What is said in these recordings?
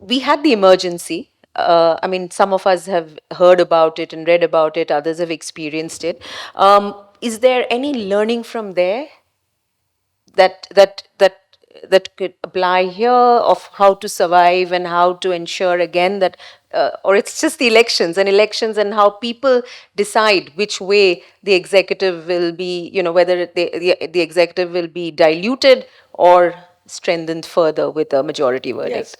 we had the emergency. I mean, some of us have heard about it and read about it, others have experienced it. Is there any learning from there that that could apply here, of how to survive and how to ensure again that, or it's just the elections and how people decide which way the executive will be, whether the executive will be diluted or strengthened further with a majority Yes. verdict?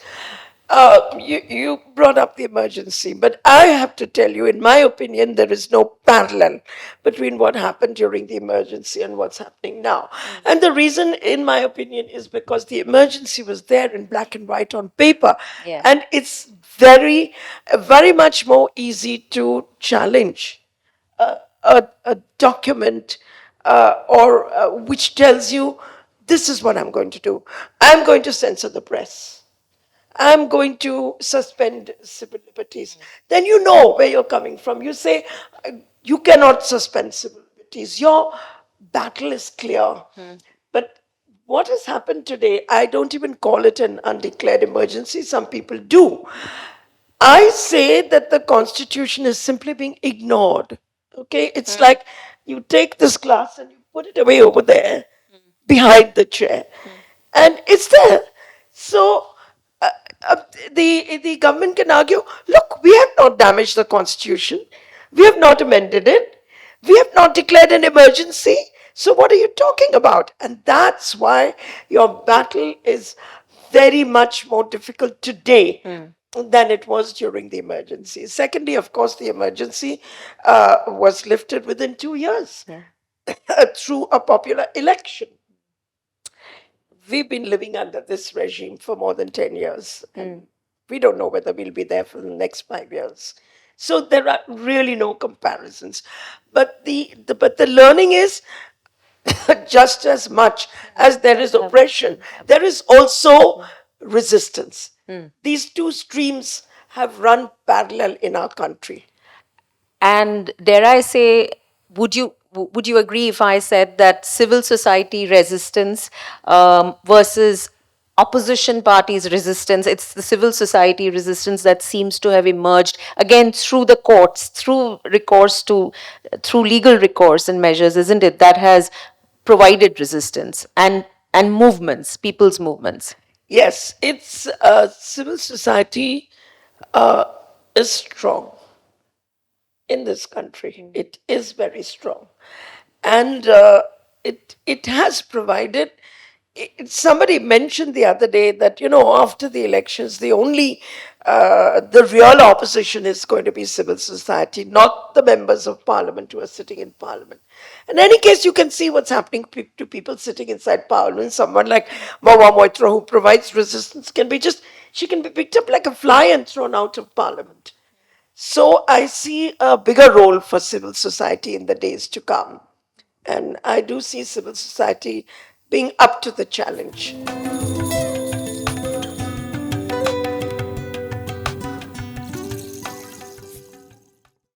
You brought up the emergency, but I have to tell you, in my opinion, there is no parallel between what happened during the emergency and what's happening now. And the reason, in my opinion, is because the emergency was there in black and white on paper. Yeah. And it's very much more easy to challenge a document or which tells you, this is what I'm going to do. I'm going to censor the press. I'm going to suspend civil liberties. Then you know where you're coming from. You say, you cannot suspend civil liberties. Your battle is clear. But what has happened today, I don't even call it an undeclared emergency. Some people do. I say that the Constitution is simply being ignored. Okay? It's like you take this glass and you put it away over there behind the chair. And it's there. So uh, uh, the government can argue, look, we have not damaged the Constitution. We have not amended it. We have not declared an emergency. So what are you talking about? And that's why your battle is very much more difficult today than it was during the emergency. Secondly, of course, the emergency was lifted within 2 years through a popular election. We've been living under this regime for more than 10 years. And we don't know whether we'll be there for the next 5 years. So there are really no comparisons. But the learning is just as much as there is oppression, there is also resistance. These two streams have run parallel in our country. And dare I say, would you agree if I said that civil society resistance versus opposition parties resistance, it's the civil society resistance that seems to have emerged again through the courts, through legal recourse and measures, isn't it, that has provided resistance and movements, people's movements? Yes, it's civil society is strong in this country. It is very strong, and it has provided. Somebody mentioned the other day that after the elections, the real opposition is going to be civil society, not the members of parliament who are sitting in parliament. In any case, you can see what's happening to people sitting inside parliament. Someone like Mahua Moitra, who provides resistance, she can be picked up like a fly and thrown out of parliament. So I see a bigger role for civil society in the days to come. And I do see civil society being up to the challenge.